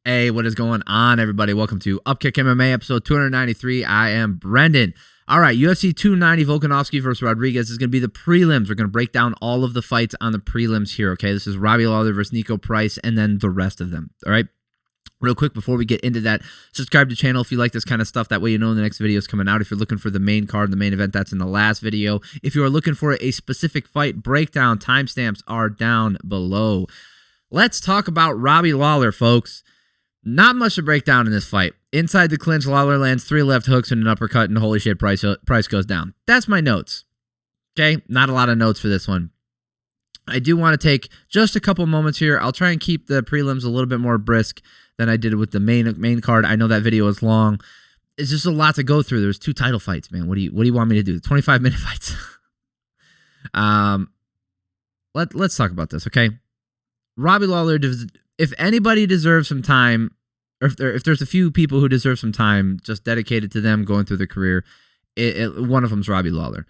Hey, what is going on, everybody? Welcome to Upkick MMA, episode 293. I am Brendan. All right, UFC 290, Volkanovski versus Rodriguez is going to be the prelims. We're going to break down all of the fights on the prelims here, okay? This is Robbie Lawler versus Niko Price, and then the rest of them, all right? Real quick, before we get into that, subscribe to the channel if you like this kind of stuff. That way you know the next video is coming out. If you're looking for the main card, the main event, that's in the last video. If you are looking for a specific fight breakdown, timestamps are down below. Let's talk about Robbie Lawler, folks. Not much to break down in this fight. Inside the clinch, Lawler lands 3 left hooks and an uppercut, and holy shit, Price goes down. That's my notes. Okay? Not a lot of notes for this one. I do want to take just a couple moments here. I'll try and keep the prelims a little bit more brisk than I did with the main card. I know that video is long. It's just a lot to go through. There's 2 title fights, man. What do you want me to do? 25-minute fights. Let's talk about this, okay? Robbie Lawler, if anybody deserves some time, or if there's a few people who deserve some time just dedicated to them going through their career, one of them is Robbie Lawler.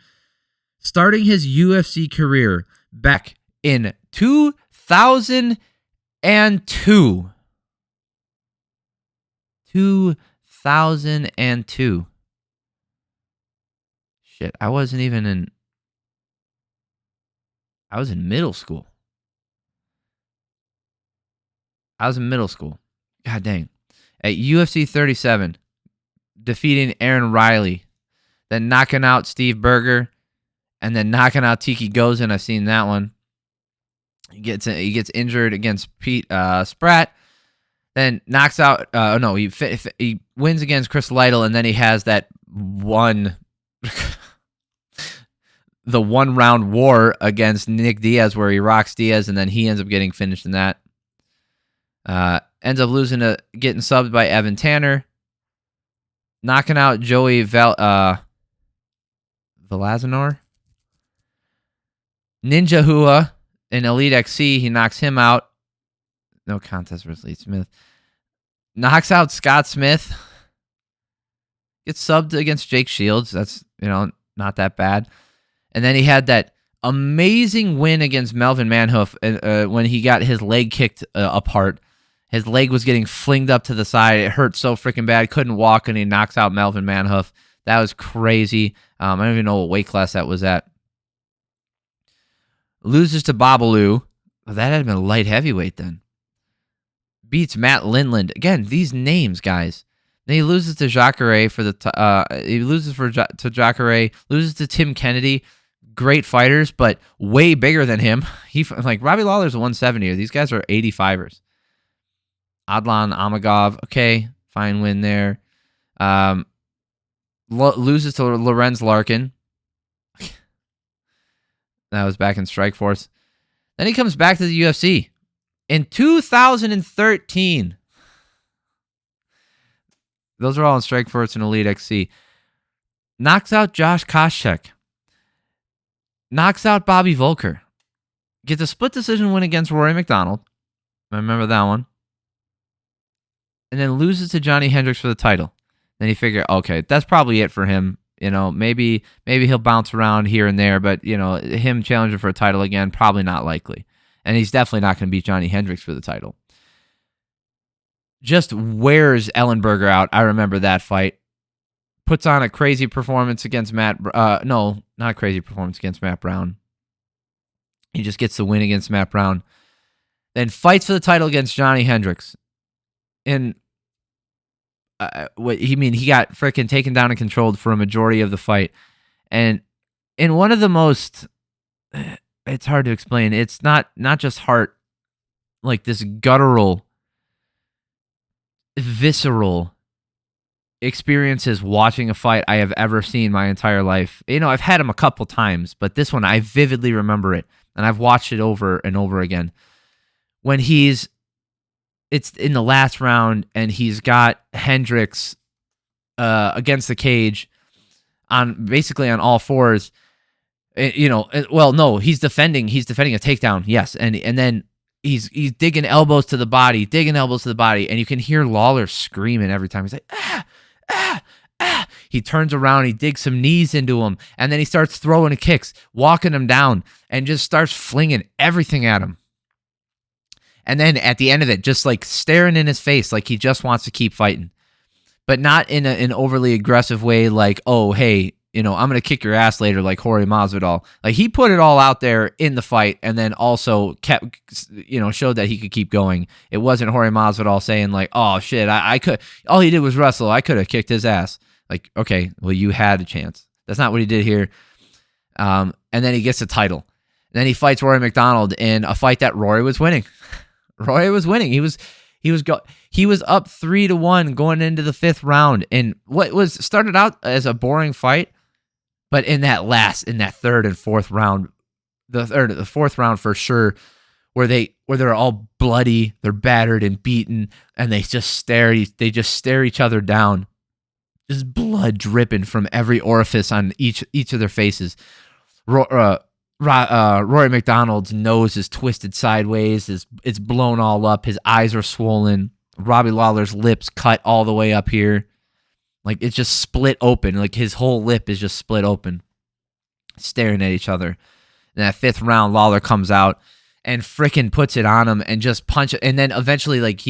Starting his UFC career back in 2002. 2002. Shit, I was in middle school. God dang. At UFC 37, defeating Aaron Riley, then knocking out Steve Berger, and then knocking out Tiki Gozin. I've seen that one. He gets injured against Pete Spratt, then knocks out. He wins against Chris Lytle, and then he has that the 1 round war against Nick Diaz where he rocks Diaz, and then he ends up getting finished in that. Ends up getting subbed by Evan Tanner, knocking out Joey Velazanor. Ninja Hua in Elite XC, he knocks him out. No contest versus Lee Smith. Knocks out Scott Smith. Gets subbed against Jake Shields. That's, not that bad. And then he had that amazing win against Melvin Manhoef when he got his leg kicked apart. His leg was getting flinged up to the side. It hurt so freaking bad. Couldn't walk, and he knocks out Melvin Manhoef. That was crazy. I don't even know what weight class that was at. Loses to Babalu. Well, that had been light heavyweight then. Beats Matt Lindland. Again, these names, guys. Then he loses to Chairez to Jauregui. Loses to Tim Kennedy. Great fighters, but way bigger than him. Robbie Lawler's 170. These guys are 85ers. Adlan Amagov, okay, fine win there. Loses to Lorenz Larkin. That was back in Strikeforce. Then he comes back to the UFC in 2013. Those are all in Strikeforce and Elite XC. Knocks out Josh Koscheck. Knocks out Bobby Volker. Gets a split decision win against Rory McDonald. I remember that one. And then loses to Johnny Hendricks for the title. Then you figure, okay, that's probably it for him. Maybe he'll bounce around here and there, but, him challenging for a title again, probably not likely. And he's definitely not going to beat Johnny Hendricks for the title. Just wears Ellenberger out. I remember that fight. Puts on a crazy performance against Matt. No, not a crazy performance against Matt Brown. He just gets the win against Matt Brown. Then fights for the title against Johnny Hendricks. And he got freaking taken down and controlled for a majority of the fight. And in one of the most, it's hard to explain. It's not just heart, like this guttural, visceral experiences watching a fight I have ever seen my entire life. I've had them a couple times, but this one I vividly remember it, and I've watched it over and over again. When it's in the last round, and he's got Hendricks against the cage basically on all fours. He's defending a takedown, yes, and then he's digging elbows to the body, and you can hear Lawler screaming every time. He's like, ah, ah, ah. He turns around, he digs some knees into him, and then he starts throwing kicks, walking him down, and just starts flinging everything at him. And then at the end of it, just like staring in his face like he just wants to keep fighting. But not in an overly aggressive way like, oh, hey, I'm going to kick your ass later like Jorge Masvidal. Like, he put it all out there in the fight and then also kept, showed that he could keep going. It wasn't Jorge Masvidal saying like, oh, shit, I could. All he did was wrestle. I could have kicked his ass. Like, okay, well, you had a chance. That's not what he did here. And then he gets the title. And then he fights Rory McDonald in a fight that Rory was winning. Rory was winning. He was up 3-1 going into the 5th round. And what was started out as a boring fight, but in that 3rd and 4th round, the 4th round for sure, where they're all bloody, they're battered and beaten, and they just stare each other down. Just blood dripping from every orifice on each of their faces. Rory McDonald's nose is twisted sideways. It's blown all up. His eyes are swollen. Robbie Lawler's lips cut all the way up here. Like, it's just split open. Like, his whole lip is just split open. Staring at each other. In that 5th round, Lawler comes out and frickin' puts it on him and just punch it. And then eventually, like,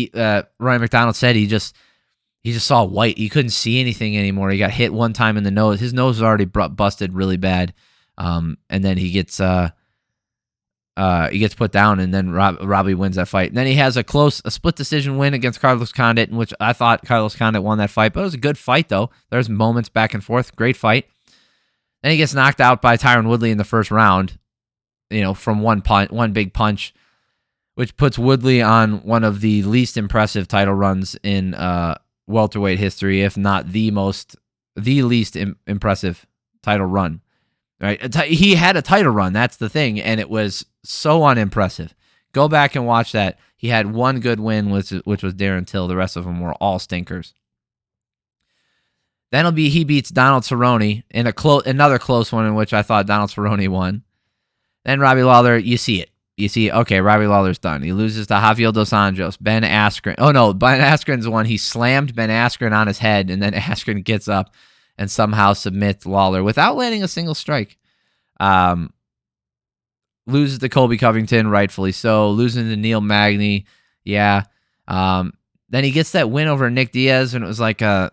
Rory McDonald said, he just saw white. He couldn't see anything anymore. He got hit one time in the nose. His nose was already busted really bad. And then he gets put down, and then Robbie wins that fight. And then he has a split decision win against Carlos Condit, in which I thought Carlos Condit won that fight, but it was a good fight though. There's moments back and forth, great fight. Then he gets knocked out by Tyron Woodley in the 1st round, from one big punch, which puts Woodley on one of the least impressive title runs in welterweight history, if not the least impressive title run. Right, he had a title run. That's the thing, and it was so unimpressive. Go back and watch that. He had one good win, which was Darren Till. The rest of them were all stinkers. Then he beats Donald Cerrone in another close one in which I thought Donald Cerrone won. Then Robbie Lawler, you see it. You see, okay, Robbie Lawler's done. He loses to Javier Dos Anjos. Ben Askren. Oh no, Ben Askren's the one. He slammed Ben Askren on his head, and then Askren gets up and somehow submits Lawler without landing a single strike. Loses to Colby Covington, rightfully so. Losing to Neil Magny, yeah. Then he gets that win over Nick Diaz, and it was like it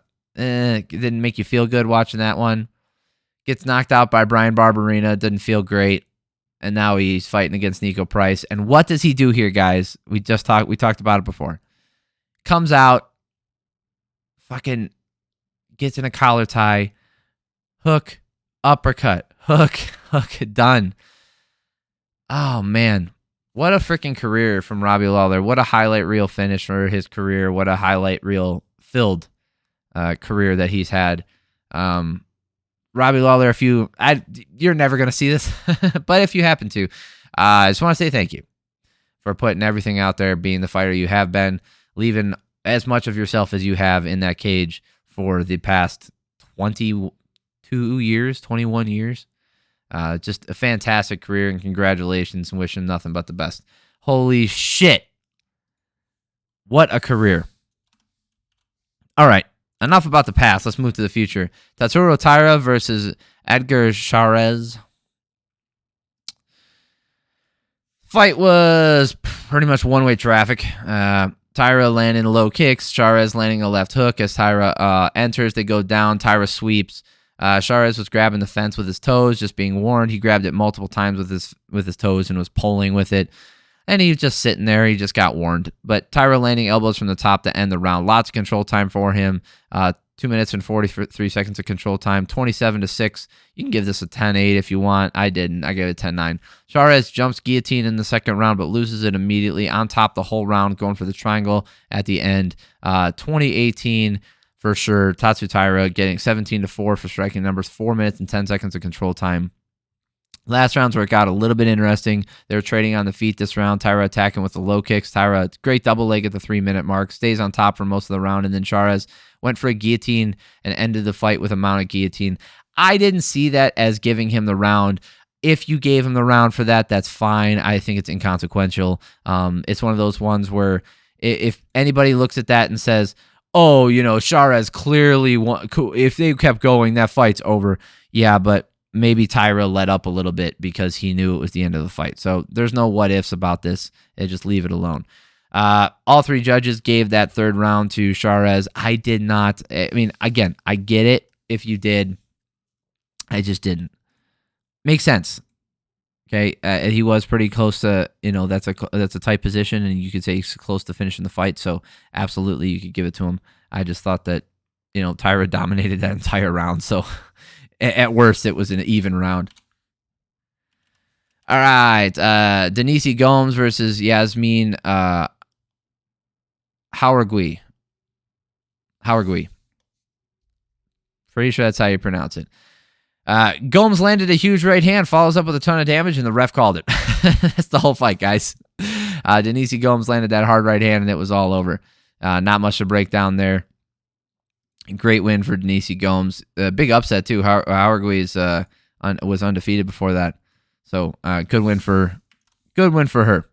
didn't make you feel good watching that one. Gets knocked out by Brian Barberina, didn't feel great. And now he's fighting against Niko Price. And what does he do here, guys? We talked about it before. Comes out, fucking gets in a collar tie, hook, uppercut, hook, done. Oh, man. What a freaking career from Robbie Lawler. What a highlight reel finish for his career. What a highlight reel filled career that he's had. Robbie Lawler, you're never going to see this, but if you happen to, I just want to say thank you for putting everything out there, being the fighter you have been, leaving as much of yourself as you have in that cage for the past 21 years. Just a fantastic career, and congratulations, and wishing nothing but the best. Holy shit. What a career. All right. Enough about the past. Let's move to the future. Tatsuro Taira versus Edgar Chairez. Fight was pretty much one-way traffic. Taira landing low kicks. Chairez landing a left hook. As Taira enters, they go down. Taira sweeps. Chairez was grabbing the fence with his toes, just being warned. He grabbed it multiple times with his toes and was pulling with it. And he was just sitting there. He just got warned. But Taira landing elbows from the top to end the round. Lots of control time for him. 2 minutes and 43 seconds of control time. 27-6. You can give this a 10-8 if you want. I didn't. I gave it 10-9. Chairez jumps guillotine in the second round, but loses it immediately on top the whole round, going for the triangle at the end. 2018 for sure. Tatsu Taira getting 17-4 for striking numbers. 4 minutes and 10 seconds of control time. Last rounds where it got a little bit interesting. They were trading on the feet this round. Taira attacking with the low kicks. Taira, great double leg at the 3-minute mark. Stays on top for most of the round. And then Chairez went for a guillotine and ended the fight with a mounted guillotine. I didn't see that as giving him the round. If you gave him the round for that, that's fine. I think it's inconsequential. It's one of those ones where if anybody looks at that and says, oh, Chairez clearly won. If they kept going, that fight's over. Yeah, but maybe Taira let up a little bit because he knew it was the end of the fight. So there's no what ifs about this. They just leave it alone. All three judges gave that third round to Chairez. I did not. I mean, again, I get it if you did. I just didn't. Makes sense. Okay, he was pretty close to, that's a tight position, and you could say he's close to finishing the fight. So absolutely, you could give it to him. I just thought that, Taira dominated that entire round. So at worst, it was an even round. All right, Denise Gomes versus Yazmin Jauregui. Pretty sure that's how you pronounce it. Gomes landed a huge right hand, follows up with a ton of damage, and the ref called it. That's the whole fight, guys. Denise Gomes landed that hard right hand, and it was all over. Not much to break down there. Great win for Denise Gomes. Big upset, too. Jauregui was undefeated before that. So, good win for her.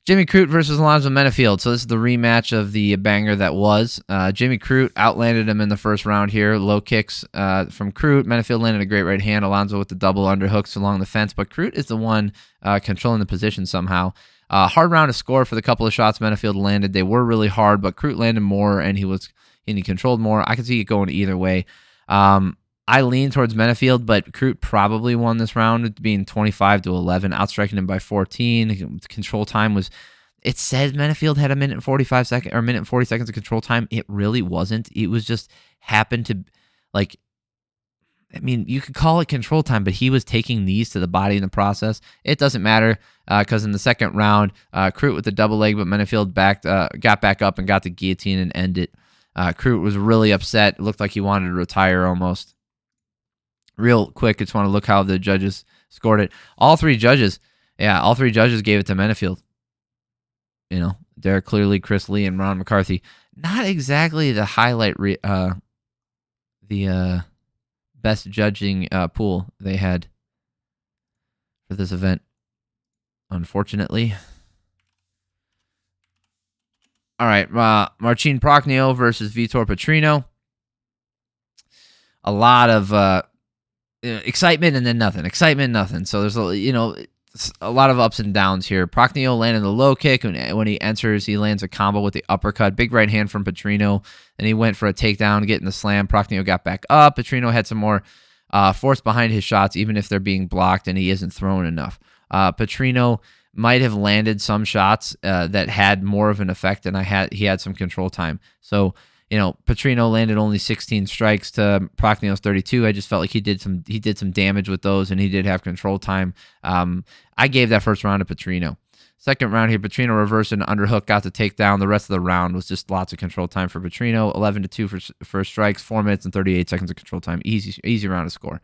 Jimmy Crute versus Alonzo Menifield. So this is the rematch of the banger that was. Jimmy Crute outlanded him in the first round here. Low kicks from Crute. Menifield landed a great right hand. Alonzo with the double underhooks along the fence. But Crute is the one controlling the position somehow. Hard round to score for the couple of shots Menifield landed. They were really hard, but Crute landed more, and he controlled more. I could see it going either way. I lean towards Menifield, but Crute probably won this round, being 25-11, outstriking him by 14. Control time was, it said Menifield had a minute and 40 seconds of control time. It really wasn't. It was just happened to, you could call it control time, but he was taking knees to the body in the process. It doesn't matter because in the second round, Crute with the double leg, but Menifield got back up and got the guillotine and ended it. Crute was really upset. It looked like he wanted to retire almost. Real quick, I just want to look how the judges scored it. All three judges gave it to Menifield. Derek Clearly, Chris Lee, and Ron McCarthy. Not exactly the highlight, the best judging pool they had for this event, unfortunately. All right, Marcin Prachnio versus Vitor Petrino. A lot of excitement and then nothing. Excitement, nothing. So there's a lot of ups and downs here. Prachnio landed the low kick. When he enters, he lands a combo with the uppercut. Big right hand from Petrino. And he went for a takedown, getting the slam. Prachnio got back up. Petrino had some more force behind his shots, even if they're being blocked and he isn't throwing enough. Petrino might have landed some shots that had more of an effect than he had some control time. So, Petrino landed only 16 strikes to Prachnio's 32. I just felt like he did some damage with those, and he did have control time. I gave that first round to Petrino. Second round here, Petrino reversed an underhook, got the takedown. The rest of the round was just lots of control time for Petrino. 11-2 for strikes, 4 minutes and 38 seconds of control time. Easy round to score.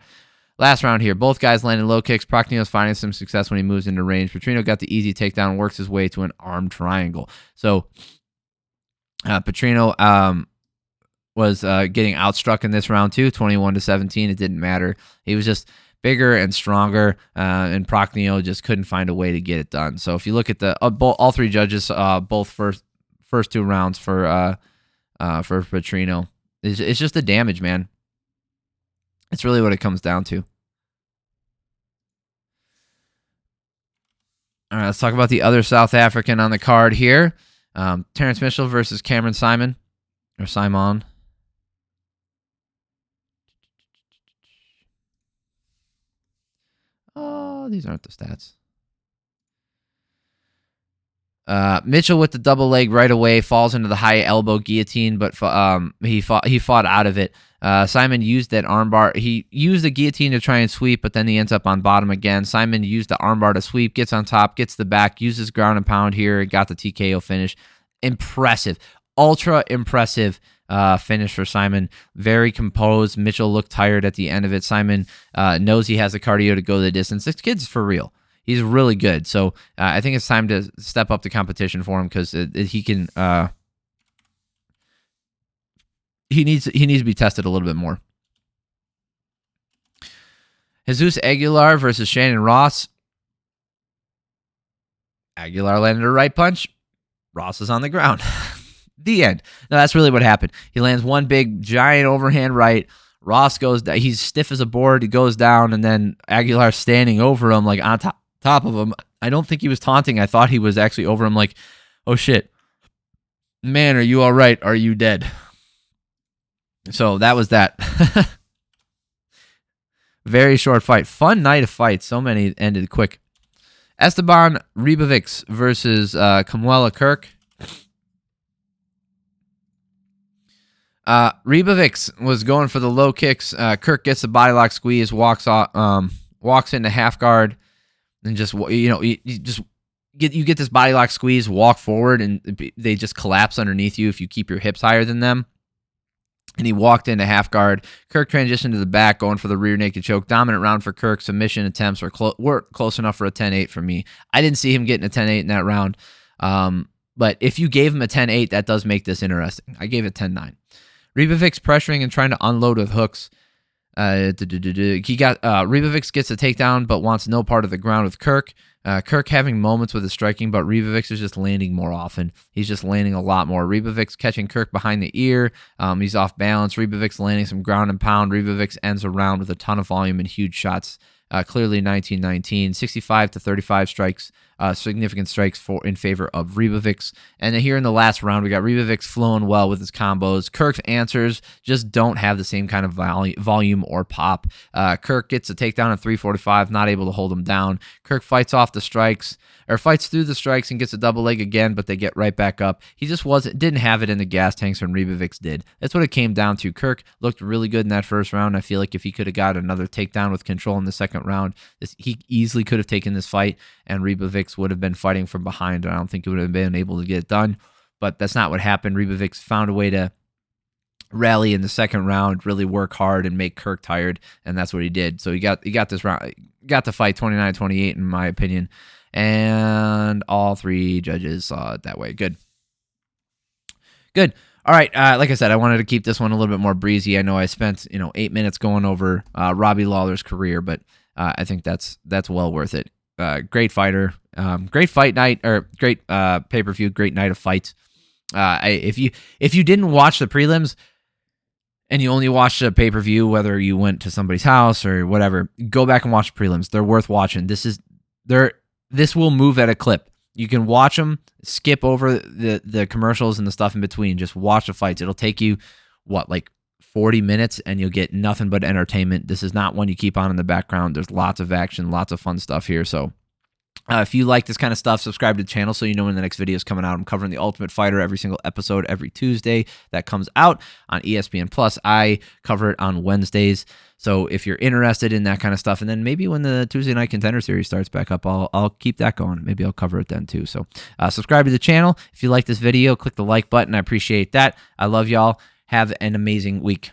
Last round here, both guys landed low kicks. Prachnio's finding some success when he moves into range. Petrino got the easy takedown and works his way to an arm triangle. So Petrino was getting outstruck in this round too, 21-17. It didn't matter. He was just bigger and stronger, and Prachnio just couldn't find a way to get it done. So if you look at all three judges, both first two rounds for Petrino, it's just the damage, man. It's really what it comes down to. All right, let's talk about the other South African on the card here. Terrence Mitchell versus Cameron Saaiman. Oh, these aren't the stats. Mitchell with the double leg right away falls into the high elbow guillotine, but he fought out of it. Saaiman used that armbar. He used the guillotine to try and sweep, but then he ends up on bottom again. Saaiman used the armbar to sweep, gets on top, gets the back, uses ground and pound here, got the TKO finish. Impressive, ultra impressive finish for Saaiman. Very composed. Mitchell looked tired at the end of it. Saaiman knows he has the cardio to go the distance. This kid's for real. He's really good. So I think it's time to step up the competition for him because he can. He needs to be tested a little bit more. Jesus Aguilar versus Shannon Ross. Aguilar landed a right punch. Ross is on the ground. The end. Now that's really what happened. He lands one big giant overhand right. Ross goes down. He's stiff as a board. He goes down, and then Aguilar standing over him, like on top of him. I don't think he was taunting. I thought he was actually over him, like Oh, shit. Man, are you all right? Are you dead? So that was that. Very short fight. Fun night of fights. So many ended quick. Esteban Ribovics versus Kamuela Kirk. Ribovics was going for the low kicks. Kirk gets the body lock squeeze, walks into half guard, and just you get this body lock squeeze, walk forward, and they just collapse underneath you if you keep your hips higher than them. And he walked into half guard. Kirk transitioned to the back, going for the rear naked choke. Dominant round for Kirk. Submission attempts were close enough for a 10-8 for me. I didn't see him getting a 10-8 in that round. But if you gave him a 10-8, that does make this interesting. I gave it 10-9. Ribovics pressuring and trying to unload with hooks. Ribovics gets a takedown, but wants no part of the ground with Kirk. Kirk having moments with his striking, but Ribovics is just landing more often. He's just landing a lot more. Ribovics catching Kirk behind the ear. He's off balance. Ribovics landing some ground and pound. Ribovics ends a round with a ton of volume and huge shots. Clearly 19-19. 65-35 strikes. Significant strikes in favor of Ribovics. And then here in the last round, we got Ribovics flowing well with his combos. Kirk's answers just don't have the same kind of volume or pop. Kirk gets a takedown at 345, not able to hold him down. Kirk fights through the strikes and gets a double leg again, but they get right back up. He just didn't have it in the gas tanks when Ribovics did. That's what it came down to. Kirk looked really good in that first round. I feel like if he could have got another takedown with control in the second round, he easily could have taken this fight, and Ribovics would have been fighting from behind, and I don't think he would have been able to get it done. But that's not what happened. Ribovics found a way to rally in the second round, really work hard and make Kirk tired, and that's what he did. So he got this round, got the fight 29-28 in my opinion, and all three judges saw it that way. Good. All right, like I said, I wanted to keep this one a little bit more breezy. I know I spent 8 minutes going over Robbie Lawler's career, but I think that's well worth it. Great fighter, great fight night, or great pay-per-view, great night of fights. If you didn't watch the prelims and you only watched a pay-per-view, whether you went to somebody's house or whatever, go back and watch the prelims. They're worth watching. This will move at a clip. You can watch them, skip over the commercials and the stuff in between. Just watch the fights. It'll take you, 40 minutes, and you'll get nothing but entertainment. This is not one you keep on in the background. There's lots of action, lots of fun stuff here. So if you like this kind of stuff, subscribe to the channel so you know when the next video is coming out. I'm covering The Ultimate Fighter every single episode every Tuesday that comes out on ESPN Plus. I cover it on Wednesdays. So if you're interested in that kind of stuff, and then maybe when the Tuesday Night Contender Series starts back up, I'll keep that going. Maybe I'll cover it then too. So subscribe to the channel. If you like this video, click the like button. I appreciate that. I love y'all. Have an amazing week.